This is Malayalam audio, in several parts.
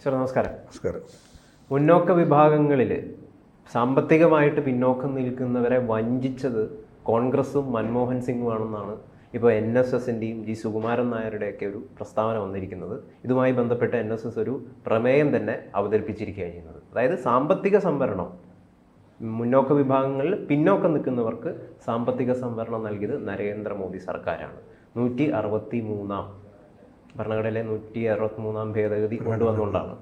സർ നമസ്കാരം. നമസ്കാരം. മുന്നോക്ക വിഭാഗങ്ങളിൽ സാമ്പത്തികമായിട്ട് പിന്നോക്കം നിൽക്കുന്നവരെ വഞ്ചിച്ചത് കോൺഗ്രസും മൻമോഹൻ സിംഗുമാണെന്നാണ് ഇപ്പോൾ NSSൻ്റെയും ജി സുകുമാരൻ നായരുടെയൊക്കെ ഒരു പ്രസ്താവന വന്നിരിക്കുന്നത്. ഇതുമായി ബന്ധപ്പെട്ട് NSS ഒരു പ്രമേയം തന്നെ അവതരിപ്പിച്ചിരിക്കുകയാണ് ചെയ്യുന്നത്. അതായത് സാമ്പത്തിക സംവരണം, മുന്നോക്ക വിഭാഗങ്ങളിൽ പിന്നോക്കം നിൽക്കുന്നവർക്ക് സാമ്പത്തിക സംവരണം നൽകിയത് നരേന്ദ്രമോദി സർക്കാരാണ്. 163 ഭരണഘടനയിലെ 163 ഭേദഗതി കൊണ്ടുവന്നുകൊണ്ടാണ്.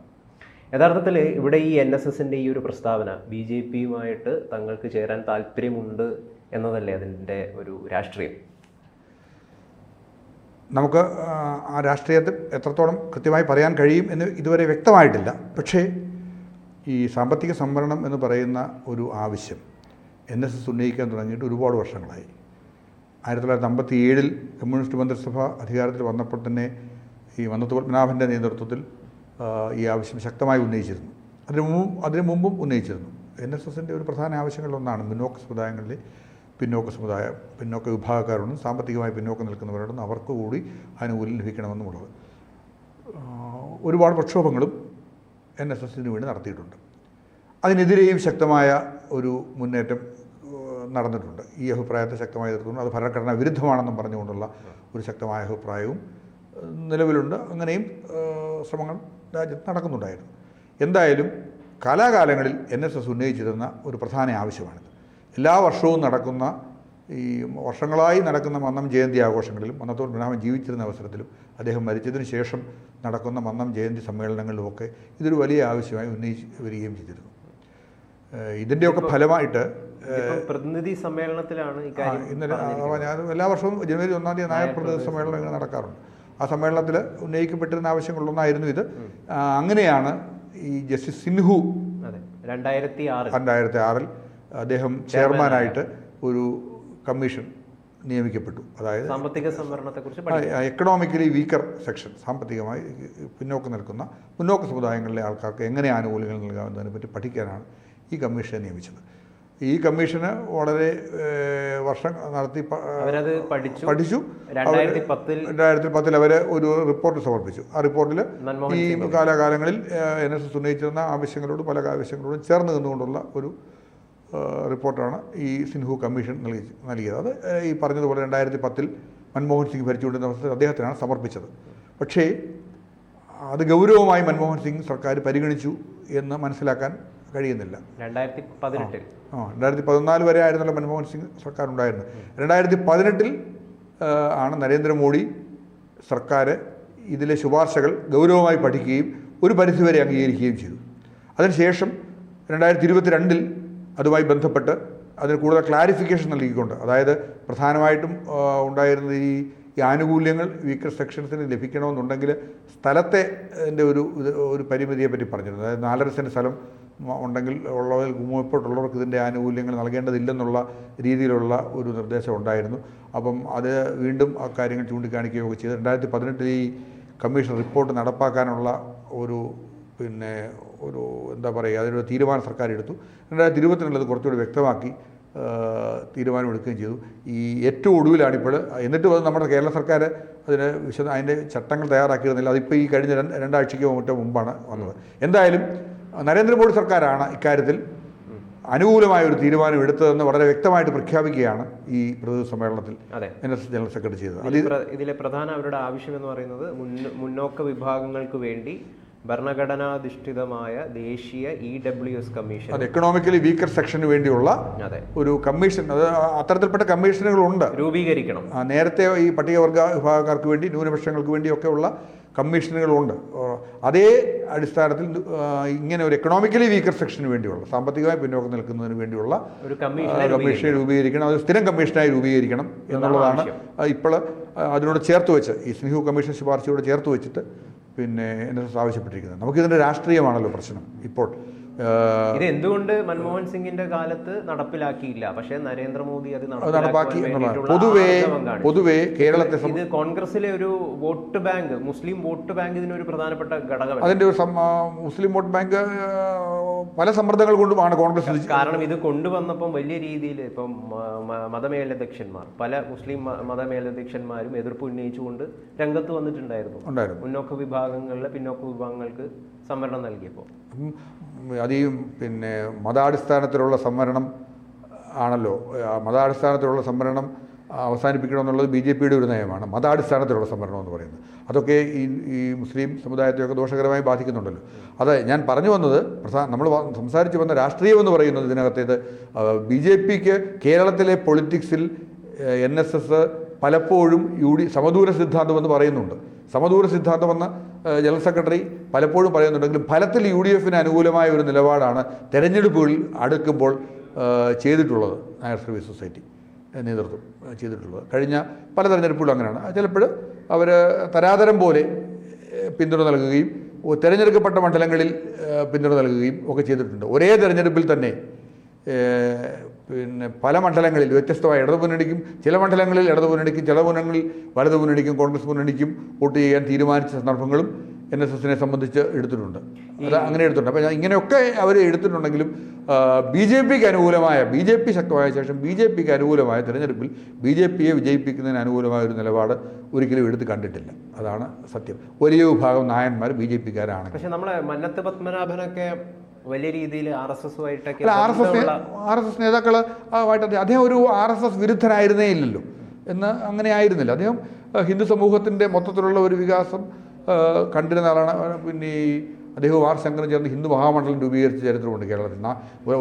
യഥാർത്ഥത്തിൽ ഇവിടെ ഈ NSSൻ്റെ ഈ ഒരു പ്രസ്താവന BJPയുമായിട്ട് തങ്ങൾക്ക് ചേരാൻ താല്പര്യമുണ്ട് എന്നതല്ലേ അതിൻ്റെ ഒരു രാഷ്ട്രീയം? നമുക്ക് ആ രാഷ്ട്രീയത്തിൽ എത്രത്തോളം കൃത്യമായി പറയാൻ കഴിയും എന്ന് ഇതുവരെ വ്യക്തമായിട്ടില്ല. പക്ഷേ ഈ സാമ്പത്തിക സംവരണം എന്ന് പറയുന്ന ഒരു ആവശ്യം NSS ഉന്നയിക്കാൻ തുടങ്ങിയിട്ട് ഒരുപാട് വർഷങ്ങളായി. 1957 കമ്മ്യൂണിസ്റ്റ് മന്ത്രിസഭ അധികാരത്തിൽ വന്നപ്പോൾ തന്നെ ഈ വന്നത്ത് പത്മനാഭൻ്റെ നേതൃത്വത്തിൽ ഈ ആവശ്യം ശക്തമായി ഉന്നയിച്ചിരുന്നു. അതിനു മുമ്പും ഉന്നയിച്ചിരുന്നു. NSSൻ്റെ ഒരു പ്രധാന ആവശ്യങ്ങളിലൊന്നാണ് മുന്നോക്ക സമുദായങ്ങളിലെ പിന്നോക്ക വിഭാഗക്കാരോടും സാമ്പത്തികമായി പിന്നോക്കം നിൽക്കുന്നവരോടും അവർക്ക് കൂടി ആനുകൂല്യം ലഭിക്കണമെന്നുമുള്ളത്. ഒരുപാട് പ്രക്ഷോഭങ്ങളും NSSന് വേണ്ടി നടത്തിയിട്ടുണ്ട്. അതിനെതിരെയും ശക്തമായ ഒരു മുന്നേറ്റം നടന്നിട്ടുണ്ട്. ഈ അഭിപ്രായത്തെ ശക്തമായി എതിർക്കുന്നു. അത് ഭരണഘടനാ വിരുദ്ധമാണെന്നും പറഞ്ഞുകൊണ്ടുള്ള ഒരു ശക്തമായ അഭിപ്രായവും നിലവിലുണ്ട്. അങ്ങനെയും ശ്രമങ്ങൾ രാജ്യത്ത് നടക്കുന്നുണ്ടായിരുന്നു. എന്തായാലും കാലാകാലങ്ങളിൽ NSS ഉന്നയിച്ചിരുന്ന ഒരു പ്രധാന ആവശ്യമാണിത്. എല്ലാ വർഷവും നടക്കുന്ന ഈ വർഷങ്ങളായി നടക്കുന്ന മന്നം ജയന്തി ആഘോഷങ്ങളിലും വന്നത്ത് പത്മനാഭൻ ജീവിച്ചിരുന്ന അവസരത്തിലും അദ്ദേഹം മരിച്ചതിന് ശേഷം നടക്കുന്ന മന്നം ജയന്തി സമ്മേളനങ്ങളിലുമൊക്കെ ഇതൊരു വലിയ ആവശ്യമായി ഉന്നയിച്ച് വരികയും ചെയ്തിരുന്നു. ഇതിൻ്റെയൊക്കെ ഫലമായിട്ട് പ്രതിനിധി സമ്മേളനത്തിലാണ് ഇന്നലെ ഞാൻ എല്ലാ വർഷവും ജനുവരി 1 നായർ പ്രതിനിധി സമ്മേളനം ഇങ്ങനെ നടക്കാറുണ്ട്. ആ സമ്മേളനത്തിൽ ഉന്നയിക്കപ്പെട്ടിരുന്ന ആവശ്യങ്ങളിലൊന്നായിരുന്നു ഇത്. അങ്ങനെയാണ് ഈ ജസ്റ്റിസ് സിൻഹു 2006 അദ്ദേഹം ചെയർമാനായിട്ട് ഒരു കമ്മീഷൻ നിയമിക്കപ്പെട്ടു. അതായത് സാമ്പത്തിക സംവരണത്തെക്കുറിച്ച് എക്കണോമിക്കലി വീക്കർ സെക്ഷൻ, സാമ്പത്തികമായി പിന്നോക്കം നിൽക്കുന്ന മുന്നോക്ക സമുദായങ്ങളിലെ ആൾക്കാർക്ക് എങ്ങനെ ആനുകൂല്യങ്ങൾ നൽകാമെന്നതിനെ പറ്റി പഠിക്കാനാണ് ഈ കമ്മീഷനെ നിയമിച്ചത്. ഈ കമ്മീഷന് വളരെ വർഷം നടത്തി പഠിച്ചു. 2010 അവർ ഒരു റിപ്പോർട്ട് സമർപ്പിച്ചു. ആ റിപ്പോർട്ടിൽ ഈ കാലാകാലങ്ങളിൽ NSS ഉന്നയിച്ചിരുന്ന പല ആവശ്യങ്ങളോടും ചേർന്ന് നിന്നുകൊണ്ടുള്ള ഒരു റിപ്പോർട്ടാണ് ഈ സിൻഹു കമ്മീഷൻ നൽകിയത്. അത് ഈ പറഞ്ഞതുപോലെ 2010 മൻമോഹൻ സിംഗ് ഭരിച്ചുകൊണ്ടിരുന്ന അവസരത്തിൽ അദ്ദേഹത്തിനാണ് സമർപ്പിച്ചത്. പക്ഷേ അത് ഗൗരവമായി മൻമോഹൻ സിംഗ് സർക്കാർ പരിഗണിച്ചു എന്ന് മനസ്സിലാക്കാൻ കഴിയുന്നില്ല. 2014 വരെ ആയിരുന്നല്ലോ മൻമോഹൻ സിംഗ് സർക്കാർ ഉണ്ടായിരുന്നത്. 2018 ആണ് നരേന്ദ്രമോദി സർക്കാർ ഇതിലെ ശുപാർശകൾ ഗൗരവമായി പഠിക്കുകയും ഒരു പരിധിവരെ അംഗീകരിക്കുകയും ചെയ്തു. അതിനുശേഷം 2022 അതുമായി ബന്ധപ്പെട്ട് അതിന് കൂടുതൽ ക്ലാരിഫിക്കേഷൻ നൽകിക്കൊണ്ട്, അതായത് പ്രധാനമായിട്ടും ഉണ്ടായിരുന്ന ഈ ആനുകൂല്യങ്ങൾ വീക്കർ സെക്ഷൻസിന് ലഭിക്കണമെന്നുണ്ടെങ്കിൽ സ്ഥലത്തെ ഒരു പരിമിതിയെ പറ്റി പറഞ്ഞിരുന്നു. അതായത് 4.5 സെൻറ്റ് സ്ഥലം ഉണ്ടെങ്കിൽ മുമ്പോട്ടുള്ളവർക്ക് ഇതിൻ്റെ ആനുകൂല്യങ്ങൾ നൽകേണ്ടതില്ലെന്നുള്ള രീതിയിലുള്ള ഒരു നിർദ്ദേശം ഉണ്ടായിരുന്നു. അപ്പം അത് വീണ്ടും ആ കാര്യങ്ങൾ ചൂണ്ടിക്കാണിക്കുകയൊക്കെ ചെയ്ത് 2018 ഈ കമ്മീഷൻ റിപ്പോർട്ട് നടപ്പാക്കാനുള്ള ഒരു എന്താ പറയുക, അതിനൊരു തീരുമാനം സർക്കാർ എടുത്തു. 2020 അത് കുറച്ചുകൂടി വ്യക്തമാക്കി തീരുമാനമെടുക്കുകയും ചെയ്തു. ഈ ഏറ്റവും ഒടുവിലാണിപ്പോൾ, എന്നിട്ടും അത് നമ്മുടെ കേരള സർക്കാർ അതിൻ്റെ ചട്ടങ്ങൾ തയ്യാറാക്കിയിരുന്നില്ല. അതിപ്പോൾ ഈ കഴിഞ്ഞ 2 ആഴ്ചയ്ക്കോ മറ്റോ മുമ്പാണ് വന്നത്. എന്തായാലും നരേന്ദ്രമോദി സർക്കാരാണ് ഇക്കാര്യത്തിൽ അനുകൂലമായ ഒരു തീരുമാനം എടുത്തതെന്ന് വളരെ വ്യക്തമായിട്ട് പ്രഖ്യാപിക്കുകയാണ് ഈ പ്രതിനിധി സമ്മേളനത്തിൽ NSS ജനറൽ സെക്രട്ടറി ചെയ്തത്. ഇതിലെ പ്രധാന അവരുടെ ആവശ്യം എന്ന് പറയുന്നത് മുന്നോക്ക വിഭാഗങ്ങൾക്ക് വേണ്ടി ഭരണഘടനാധിഷ്ഠിതമായ ദേശീയ EWS കമ്മീഷൻ, അത് എക്കണോമിക്കലി വീക്കർ സെക്ഷന് വേണ്ടിയുള്ള ഒരു കമ്മീഷൻ, അത് അത്തരത്തിൽപ്പെട്ട കമ്മീഷനുകളുണ്ട്, രൂപീകരിക്കണം. നേരത്തെ ഈ പട്ടികവർഗ വിഭാഗക്കാർക്ക് വേണ്ടി, ന്യൂനപക്ഷങ്ങൾക്ക് വേണ്ടിയൊക്കെ ഉള്ള കമ്മീഷനുകളുണ്ട്. അതേ അടിസ്ഥാനത്തിൽ ഇങ്ങനെ ഒരു എക്കണോമിക്കലി വീക്കർ സെക്ഷന് വേണ്ടിയുള്ള, സാമ്പത്തികമായി പിന്നോക്കം നിൽക്കുന്നതിന് വേണ്ടിയുള്ള ഒരു കമ്മീഷനെ രൂപീകരിക്കണം. അത് സ്ഥിരം കമ്മീഷനായി രൂപീകരിക്കണം എന്നുള്ളതാണ് ഇപ്പോൾ അതിനോട് ചേർത്ത് വെച്ച്, ഈ സിൻഹു കമ്മീഷൻ ശുപാർശയോട് ചേർത്ത് വെച്ചിട്ട് NSS ആവശ്യപ്പെട്ടിരിക്കുന്നത്. നമുക്കിതിൻ്റെ രാഷ്ട്രീയമാണല്ലോ പ്രശ്നം ഇപ്പോൾ. ഇത് എന്തുകൊണ്ട് മൻമോഹൻ സിംഗിന്റെ കാലത്ത് നടപ്പിലാക്കിയില്ല, പക്ഷേ നരേന്ദ്രമോദി അത് നടപ്പാക്കി എന്നുള്ളതാണ് പൊതുവേ കേരളത്തെ. ഇത് കോൺഗ്രസിലെ ഒരു വോട്ട് ബാങ്ക്, മുസ്ലിം വോട്ട് ബാങ്ക് ഇതിനൊരു പ്രധാനപ്പെട്ട ഘടകം. അതിൻ്റെ ഒരു മുസ്ലിം വോട്ട് ബാങ്ക് പല സമ്മർദ്ദങ്ങൾ കൊണ്ടുമാണ് കോൺഗ്രസ് കാരണം ഇത് കൊണ്ടുവന്നപ്പം വലിയ രീതിയിൽ ഇപ്പം മതമേലധ്യക്ഷന്മാർ പല മുസ്ലിം മതമേലധ്യക്ഷന്മാരും എതിർപ്പ് ഉന്നയിച്ചുകൊണ്ട് രംഗത്ത് വന്നിട്ടുണ്ടായിരുന്നു. മുന്നോക്ക വിഭാഗങ്ങളിലെ പിന്നോക്ക വിഭാഗങ്ങൾക്ക് സംവരണം നൽകിയപ്പോൾ അത് ഈ മതാടിസ്ഥാനത്തിലുള്ള സംവരണം ആണല്ലോ. മതാടിസ്ഥാനത്തിലുള്ള സംവരണം അവസാനിപ്പിക്കണമെന്നുള്ളത് BJP യുടെ ഒരു നയമാണ്. മതാടിസ്ഥാനത്തിലുള്ള സംവരണം എന്ന് പറയുന്നത് അതൊക്കെ ഈ മുസ്ലിം സമുദായത്തെയൊക്കെ ദോഷകരമായി ബാധിക്കുന്നുണ്ടല്ലോ. അത് ഞാൻ പറഞ്ഞു വന്നത് നമ്മൾ സംസാരിച്ച് വന്ന രാഷ്ട്രീയം എന്ന് പറയുന്നത് ഇതിനകത്തേത് BJPക്ക് കേരളത്തിലെ പൊളിറ്റിക്സിൽ NSS പലപ്പോഴും സമദൂര സിദ്ധാന്തം എന്ന് പറയുന്നുണ്ട്. സമദൂര സിദ്ധാന്തമെന്ന് ജനറൽ സെക്രട്ടറി പലപ്പോഴും പറയുന്നുണ്ടെങ്കിലും ഫലത്തിൽ UDFന് അനുകൂലമായ ഒരു നിലപാടാണ് തെരഞ്ഞെടുപ്പുകളിൽ അടുക്കുമ്പോൾ ചെയ്തിട്ടുള്ളത്. നായർ സർവീസ് സൊസൈറ്റി നേതൃത്വം ചെയ്തിട്ടുള്ളത് കഴിഞ്ഞ പല തെരഞ്ഞെടുപ്പുകളും അങ്ങനെയാണ്. ചിലപ്പോൾ അവർ തരാതരം പോലെ പിന്തുണ നൽകുകയും തിരഞ്ഞെടുക്കപ്പെട്ട മണ്ഡലങ്ങളിൽ പിന്തുണ നൽകുകയും ഒക്കെ ചെയ്തിട്ടുണ്ട്. ഒരേ തെരഞ്ഞെടുപ്പിൽ തന്നെ പല മണ്ഡലങ്ങളിൽ വ്യത്യസ്തമായ ഇടതുമുന്നണിക്കും ചില മണ്ഡലങ്ങളിൽ ഇടതുമുന്നണിക്കും ചില മുന്നണികളിൽ വലതുമുന്നണിക്കും കോൺഗ്രസ് മുന്നണിക്കും വോട്ട് ചെയ്യാൻ തീരുമാനിച്ച സന്ദർഭങ്ങളും NSSനെ സംബന്ധിച്ച് എടുത്തിട്ടുണ്ട്. അത് അങ്ങനെ എടുത്തിട്ടുണ്ട്. അപ്പോൾ ഇങ്ങനെയൊക്കെ അവർ എടുത്തിട്ടുണ്ടെങ്കിലും BJPക്ക് അനുകൂലമായ BJP ശക്തമായ ശേഷം BJPക്ക് അനുകൂലമായ തിരഞ്ഞെടുപ്പിൽ BJPയെ വിജയിപ്പിക്കുന്നതിന് അനുകൂലമായ ഒരു നിലപാട് ഒരിക്കലും എടുത്ത് കണ്ടിട്ടില്ല. അതാണ് സത്യം. വലിയ വിഭാഗം നായന്മാർ BJPക്കാരാണ്. പക്ഷെ നമ്മളെ മന്നത്ത് പത്മനാഭനൊക്കെ വലിയ രീതിയിൽ RSS നേതാക്കൾ ആയിട്ട് അദ്ദേഹം ഒരു RSS വിരുദ്ധനായിരുന്നേ ഇല്ലല്ലോ എന്ന് അങ്ങനെ ആയിരുന്നില്ല. അദ്ദേഹം ഹിന്ദു സമൂഹത്തിൻ്റെ മൊത്തത്തിലുള്ള ഒരു വികാസം കണ്ടിരുന്ന ആളാണ്. ഈ അദ്ദേഹം ആർ ശങ്കരൻ ചേർന്ന് ഹിന്ദു മഹാമണ്ഡലം രൂപീകരിച്ച ചരിത്രമുണ്ട് കേരളത്തിൽ.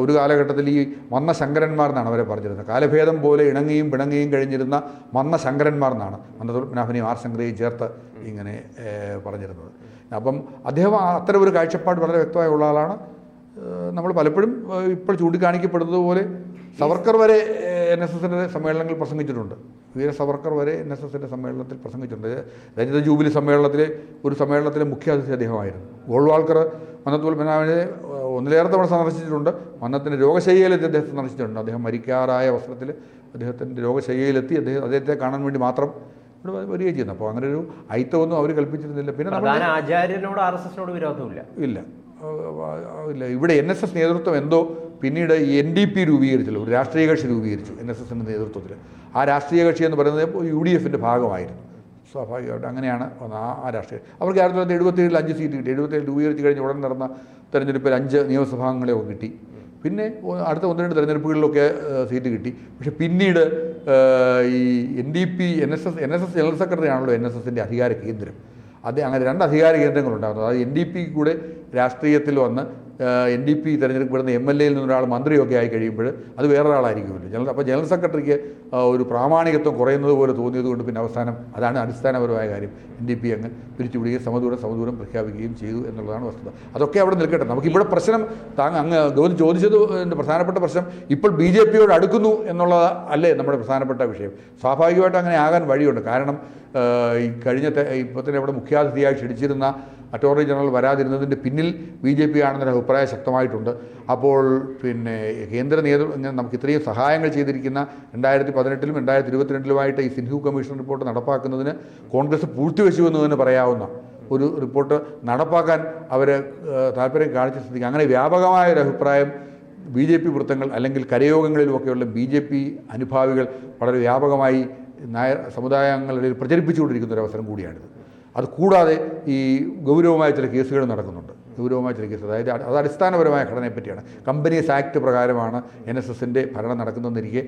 ഒരു കാലഘട്ടത്തിൽ ഈ മന്ന ശങ്കരന്മാർ എന്നാണ് അവരെ പറഞ്ഞിരുന്നത്. കാലഭേദം പോലെ ഇണങ്ങിയും പിണങ്ങിയും കഴിഞ്ഞിരുന്ന മന്ന ശങ്കരന്മാർ എന്നാണ് മന്നപത്മനാഭനെയും ആർ ശങ്കരയും ചേർത്ത് ഇങ്ങനെ പറഞ്ഞിരുന്നത്. അപ്പം അദ്ദേഹം അത്തരം ഒരു കാഴ്ചപ്പാട് വളരെ വ്യക്തമായുള്ള ആളാണ്. നമ്മൾ പലപ്പോഴും ഇപ്പോൾ ചൂണ്ടിക്കാണിക്കപ്പെടുന്നത് പോലെ സവർക്കർ വരെ NSSൻ്റെ സമ്മേളനങ്ങളിൽ പ്രസംഗിച്ചിട്ടുണ്ട്. വീര സവർക്കർ വരെ NSSൻ്റെ സമ്മേളനത്തിൽ പ്രസംഗിച്ചിട്ടുണ്ട്. രജത ജൂബിലി ഒരു സമ്മേളനത്തിലെ മുഖ്യാതിഥി അദ്ദേഹമായിരുന്നു. ഗോൾവാൾക്കർ മന്നത്ത് പത്മനാഭനെ ഒന്നിലേറെ തവണ സന്ദർശിച്ചിട്ടുണ്ട്. മന്നത്തിൻ്റെ രോഗശയ്യയിലെത്തി അദ്ദേഹത്തെ സന്ദർശിച്ചിട്ടുണ്ട്. അദ്ദേഹം മരിക്കാറായ അവസരത്തിൽ അദ്ദേഹത്തിൻ്റെ രോഗശയ്യയിലെത്തി അദ്ദേഹത്തെ കാണാൻ വേണ്ടി മാത്രം ഇവിടെ വരികയും ചെയ്യുന്നു. അപ്പോൾ അങ്ങനെ ഒരു ഐത്തമൊന്നും അവർ കൽപ്പിച്ചിരുന്നില്ല. പിന്നെ ആചാര്യനോട് RSSനോട് വിരോധമില്ല. ഇല്ല. ഇവിടെ NSS നേതൃത്വം എന്തോ പിന്നീട് NDP രൂപീകരിച്ചല്ലോ, ഒരു രാഷ്ട്രീയ കക്ഷി രൂപീകരിച്ചു NSSൻ്റെ നേതൃത്വത്തിൽ. ആ രാഷ്ട്രീയ കക്ഷി എന്ന് പറയുന്നത് UDFൻ്റെ ഭാഗമായിരുന്നു. സ്വാഭാവികമായിട്ട് അങ്ങനെയാണ് ആ രാഷ്ട്രീയം. അവർക്ക് 1977 5 സീറ്റ് കിട്ടി. 77 രൂപീകരിച്ച് കഴിഞ്ഞ് ഉടൻ നടന്ന തെരഞ്ഞെടുപ്പിൽ 5 നിയമസഭാംഗങ്ങളെയൊക്കെ കിട്ടി. പിന്നെ അടുത്ത 1-2 തെരഞ്ഞെടുപ്പുകളിലൊക്കെ സീറ്റ് കിട്ടി. പക്ഷേ പിന്നീട് ഈ NDP NSS ജനറൽ സെക്രട്ടറി ആണല്ലോ NSSൻ്റെ അധികാര കേന്ദ്രം. അങ്ങനെ 2 അധികാര കേന്ദ്രങ്ങളുണ്ടാകുന്നത്. അതായത് NDP കൂടെ രാഷ്ട്രീയത്തിൽ വന്ന് NDP തിരഞ്ഞെടുക്കപ്പെടുന്ന MLAയിൽ നിന്നൊരാൾ മന്ത്രിയൊക്കെ ആയി കഴിയുമ്പോൾ അത് വേറൊരാളായിരിക്കുമല്ലോ. അപ്പോൾ ജനറൽ സെക്രട്ടറിക്ക് ഒരു പ്രാമാണികത്വം കുറയുന്നത് പോലെ തോന്നിയതുകൊണ്ട് പിന്നെ അവസാനം അതാണ് അടിസ്ഥാനപരമായ കാര്യം. NDP അങ്ങ് പിരിച്ചുവിടുകയും സമദൂരം പ്രഖ്യാപിക്കുകയും ചെയ്തു എന്നുള്ളതാണ് വസ്തുത. അതൊക്കെ അവിടെ നിൽക്കട്ടെ. നമുക്കിവിടെ പ്രശ്നം അങ്ങ് ഗൗതം ചോദിച്ചത് പ്രധാനപ്പെട്ട പ്രശ്നം ഇപ്പോൾ BJPയോട് അടുക്കുന്നു എന്നുള്ളത് അല്ലേ നമ്മുടെ പ്രധാനപ്പെട്ട വിഷയം. സ്വാഭാവികമായിട്ടും അങ്ങനെ ആകാൻ വഴിയുണ്ട്. കാരണം ഈ കഴിഞ്ഞ ഇപ്പോൾ തന്നെ അവിടെ മുഖ്യാതിഥിയായി ക്ഷണിച്ചിരുന്ന അറ്റോർണി ജനറൽ വരാതിരുന്നതിൻ്റെ പിന്നിൽ BJP ആണെന്നൊരു അഭിപ്രായം ശക്തമായിട്ടുണ്ട്. അപ്പോൾ കേന്ദ്ര നേതൃത്വം നമുക്ക് ഇത്രയും സഹായങ്ങൾ ചെയ്തിരിക്കുന്ന 2018-ലും 2022-ലുമായിട്ട് ഈ സിൻഹു കമ്മീഷൻ റിപ്പോർട്ട് നടപ്പാക്കുന്നതിന് കോൺഗ്രസ് പൂഴ്ത്തിവെച്ചു എന്ന് തന്നെ പറയാവുന്ന ഒരു റിപ്പോർട്ട് നടപ്പാക്കാൻ അവർ താല്പര്യം കാണിച്ച സ്ഥിതിക്ക് അങ്ങനെ വ്യാപകമായ ഒരു അഭിപ്രായം BJP വൃത്തങ്ങൾ അല്ലെങ്കിൽ കരയോഗങ്ങളിലുമൊക്കെയുള്ള BJP അനുഭാവികൾ വളരെ വ്യാപകമായി നായർ സമുദായങ്ങളുടെ പ്രചരിപ്പിച്ചുകൊണ്ടിരിക്കുന്ന ഒരു അവസരം കൂടിയാണിത്. അത് കൂടാതെ ഈ ഗൗരവമായ ചില കേസുകൾ നടക്കുന്നുണ്ട്. അതായത് അത് അടിസ്ഥാനപരമായ ഘടനയെപ്പറ്റിയാണ്. കമ്പനീസ് ആക്ട് പ്രകാരമാണ് NSSൻ്റെ ഭരണം നടക്കുന്നതെന്നിരിക്കെ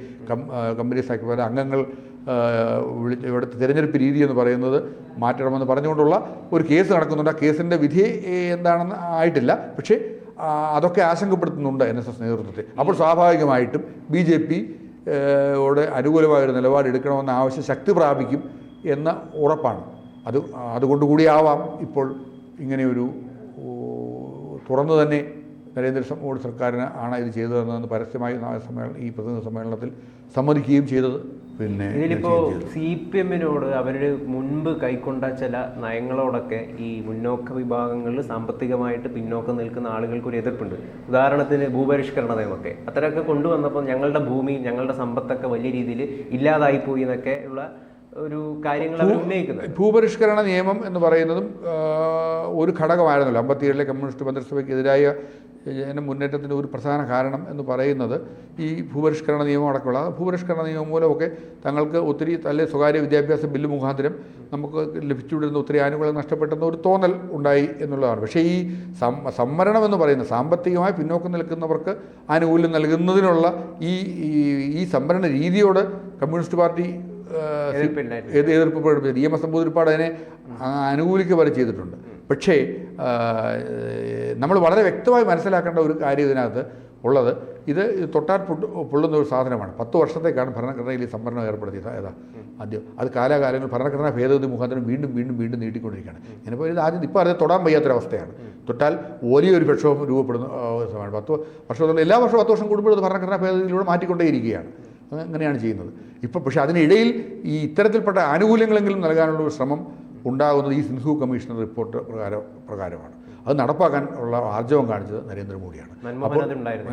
കമ്പനീസ് ആക്ട് പ്രകാരം അംഗങ്ങൾ ഇവിടുത്തെ തിരഞ്ഞെടുപ്പ് രീതി എന്ന് പറയുന്നത് മാറ്റണമെന്ന് പറഞ്ഞുകൊണ്ടുള്ള ഒരു കേസ് നടക്കുന്നുണ്ട്. ആ കേസിൻ്റെ വിധി എന്താണെന്ന് ആയിട്ടില്ല. പക്ഷേ അതൊക്കെ ആശങ്കപ്പെടുത്തുന്നുണ്ട് NSS നേതൃത്വത്തെ. അപ്പോൾ സ്വാഭാവികമായിട്ടും BJP യോട് അനുകൂലമായൊരു നിലപാടെടുക്കണമെന്ന ആവശ്യം ശക്തി പ്രാപിക്കും എന്ന ഉറപ്പാണ്. അതുകൊണ്ടുകൂടിയാവാം ഇപ്പോൾ ഇങ്ങനെയൊരു തുറന്നു തന്നെ നരേന്ദ്രമോദി സർക്കാരിന് ആണ് ഇത് ചെയ്തതെന്ന് പരസ്യമായി ഈ പ്രതിനിധി സമ്മേളനത്തിൽ സമ്മതിക്കുകയും ചെയ്തത്. പിന്നെ ഇതിലിപ്പോൾ CPMനോട് അവർ മുൻപ് കൈക്കൊണ്ട ചില നയങ്ങളോടൊക്കെ ഈ മുന്നോക്ക വിഭാഗങ്ങളിൽ സാമ്പത്തികമായിട്ട് പിന്നോക്കം നിൽക്കുന്ന ആളുകൾക്കൊരു എതിർപ്പുണ്ട്. ഉദാഹരണത്തിന് ഭൂപരിഷ്കരണ നിയമമൊക്കെ അത്തരമൊക്കെ കൊണ്ടുവന്നപ്പോൾ ഞങ്ങളുടെ ഭൂമി ഞങ്ങളുടെ സമ്പത്തൊക്കെ വലിയ രീതിയിൽ ഇല്ലാതായിപ്പോയി എന്നൊക്കെ ഉള്ള ഒരു കാര്യങ്ങൾ അവർ ഉന്നയിക്കുന്നത്. ഭൂപരിഷ്കരണ നിയമം എന്ന് പറയുന്നതും ഒരു ഘടകമായിരുന്നല്ലോ 57-ലെ കമ്മ്യൂണിസ്റ്റ് മന്ത്രിസഭയ്ക്കെതിരായ മുന്നേറ്റത്തിൻ്റെ ഒരു പ്രധാന കാരണം എന്ന് പറയുന്നത് ഈ ഭൂപരിഷ്കരണ നിയമം അടക്കമുള്ള ഭൂപരിഷ്കരണ നിയമം മൂലമൊക്കെ തങ്ങൾക്ക് ഒത്തിരി അല്ലെ സ്വകാര്യ വിദ്യാഭ്യാസ ബില്ല് മുഖാന്തരം നമുക്ക് ലഭിച്ചുകൊണ്ടിരുന്ന ഒത്തിരി ആനുകൂല്യം നഷ്ടപ്പെട്ടെന്ന ഒരു തോന്നൽ ഉണ്ടായി എന്നുള്ളതാണ്. പക്ഷേ ഈ സംവരണം എന്ന് പറയുന്നത് സാമ്പത്തികമായി പിന്നോക്കം നിൽക്കുന്നവർക്ക് ആനുകൂല്യം നൽകുന്നതിനുള്ള ഈ സംവരണ രീതിയോട് കമ്മ്യൂണിസ്റ്റ് പാർട്ടി എതിർപ്പ് പ്രകടിപ്പിച്ചു. EMS നമ്പൂതിരിപ്പാട് അതിനെ അനുകൂലിക്കുക വരെ ചെയ്തിട്ടുണ്ട്. പക്ഷേ നമ്മൾ വളരെ വ്യക്തമായി മനസ്സിലാക്കേണ്ട ഒരു കാര്യം ഇതിനകത്ത് ഉള്ളത്, ഇത് തൊട്ടാൽ പൊള്ളുന്ന ഒരു സാധനമാണ്. 10 വർഷത്തേക്കാണ് ഭരണഘടനയിൽ ഈ സംവരണം ഏർപ്പെടുത്തിയത്. ആദ്യം അത് കാലാകാലങ്ങൾ ഭരണഘടനാ ഭേദഗതി മുഖാന്തരം വീണ്ടും വീണ്ടും വീണ്ടും നീട്ടിക്കൊണ്ടിരിക്കുകയാണ്. ഇനിയിപ്പോൾ ഇത് ആദ്യം ഇപ്പോൾ അത് തൊടാൻ വയ്യാത്തൊരവസ്ഥയാണ്. തൊട്ടാൽ വലിയൊരു പ്രക്ഷോഭം രൂപപ്പെടുന്ന സമയമാണ്. 10 വർഷത്തോളം എല്ലാ വർഷവും 10 വർഷം കൂടുമ്പോൾ ഭരണഘടനാ ഭേദഗതിയിലൂടെ മാറ്റിക്കൊണ്ടേയിരിക്കുകയാണ്. അങ്ങനെയാണ് ചെയ്യുന്നത്. ഇപ്പോൾ പക്ഷേ അതിനിടയിൽ ഈ ഇത്തരത്തിൽപ്പെട്ട ആനുകൂല്യങ്ങളെങ്കിലും നൽകാനുള്ള ഒരു ശ്രമം ഉണ്ടാകുന്നത് ഈ സിന്ധു കമ്മീഷൻ റിപ്പോർട്ട് പ്രകാരമാണ്. അത് നടപ്പാക്കാൻ ഉള്ള ആർജവം കാണിച്ചത് നരേന്ദ്രമോദിയാണ്.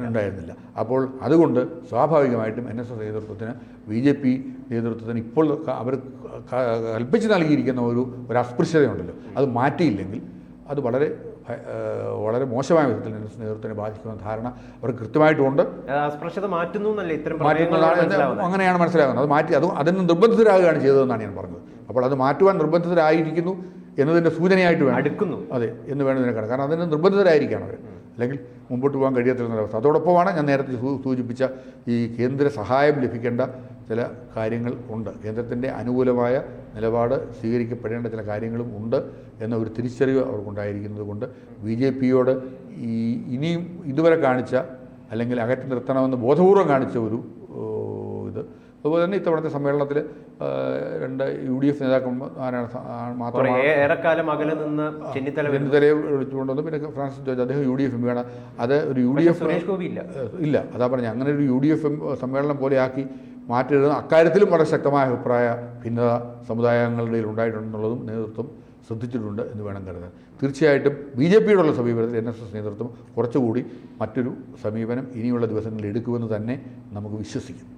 ഉണ്ടായിരുന്നില്ല. അപ്പോൾ അതുകൊണ്ട് സ്വാഭാവികമായിട്ടും NSS നേതൃത്വത്തിന് BJP നേതൃത്വത്തിന് ഇപ്പോൾ അവർ കൽപ്പിച്ച് നൽകിയിരിക്കുന്ന ഒരു അസ്പൃശ്യതയുണ്ടല്ലോ, അത് മാറ്റിയില്ലെങ്കിൽ അത് വളരെ മോശമായ വിധത്തിൽ NSS നേതൃത്വത്തിനെ ബാധിക്കുന്ന ധാരണ അവർക്ക് കൃത്യമായിട്ടുമുണ്ട്. അങ്ങനെയാണ് മനസ്സിലാകുന്നത്. അത് മാറ്റി അതിന് നിർബന്ധിതരാകുകയാണ് ചെയ്തതെന്നാണ് ഞാൻ പറഞ്ഞത്. അപ്പോൾ അത് മാറ്റുവാൻ നിർബന്ധിതരായിരിക്കുന്നു എന്നതിൻ്റെ സൂചനയായിട്ട് വേണം അതെ എന്ന് വേണം ഇതിനെ കാണാൻ. കാരണം അതിന് നിർബന്ധിതരായിരിക്കുകയാണ് അവർ, അല്ലെങ്കിൽ മുമ്പോട്ട് പോകാൻ കഴിയാത്തിരുന്നൊരവസ്ഥ. അതോടൊപ്പമാണ് ഞാൻ നേരത്തെ സൂചിപ്പിച്ച ഈ കേന്ദ്ര സഹായം ലഭിക്കേണ്ട ചില കാര്യങ്ങൾ ഉണ്ട്, കേന്ദ്രത്തിൻ്റെ അനുകൂലമായ നിലപാട് സ്വീകരിക്കപ്പെടേണ്ട ചില കാര്യങ്ങളും ഉണ്ട് എന്ന ഒരു തിരിച്ചറിവ് അവർക്കുണ്ടായിരിക്കുന്നത് കൊണ്ട് BJPയോട് ഇനിയും ഇതുവരെ കാണിച്ച അല്ലെങ്കിൽ അകറ്റി നിർത്തണമെന്ന് ബോധപൂർവം കാണിച്ച ഒരു ഇത്. അതുപോലെ തന്നെ ഇത്തവണത്തെ സമ്മേളനത്തിൽ 2 UDF നേതാക്കന്മാരാണ് മാത്രമാണ് ചെന്നിത്തലയെ വിളിച്ചുകൊണ്ടുവന്നു. പിന്നെ ഫ്രാൻസിസ് ജോർജ്, അദ്ദേഹം UDF MP ആണ്. അത് ഒരു UDF ഇല്ല, അതാ പറഞ്ഞ അങ്ങനെ ഒരു UDF സമ്മേളനം പോലെ ആക്കി മാറ്റരുത്. അക്കാര്യത്തിലും വളരെ ശക്തമായ അഭിപ്രായ ഭിന്നത സമുദായങ്ങളുടെ ഇടയിൽ ഉണ്ടായിട്ടുണ്ടെന്നുള്ളതും നേതൃത്വം ശ്രദ്ധിച്ചിട്ടുണ്ട് എന്ന് വേണം കരുതാൻ. തീർച്ചയായിട്ടും BJPയോടുള്ള സമീപനത്തിൽ NSS നേതൃത്വം കുറച്ചുകൂടി മറ്റൊരു സമീപനം ഇനിയുള്ള ദിവസങ്ങളിൽ എടുക്കുമെന്ന് തന്നെ നമുക്ക് വിശ്വസിക്കാം.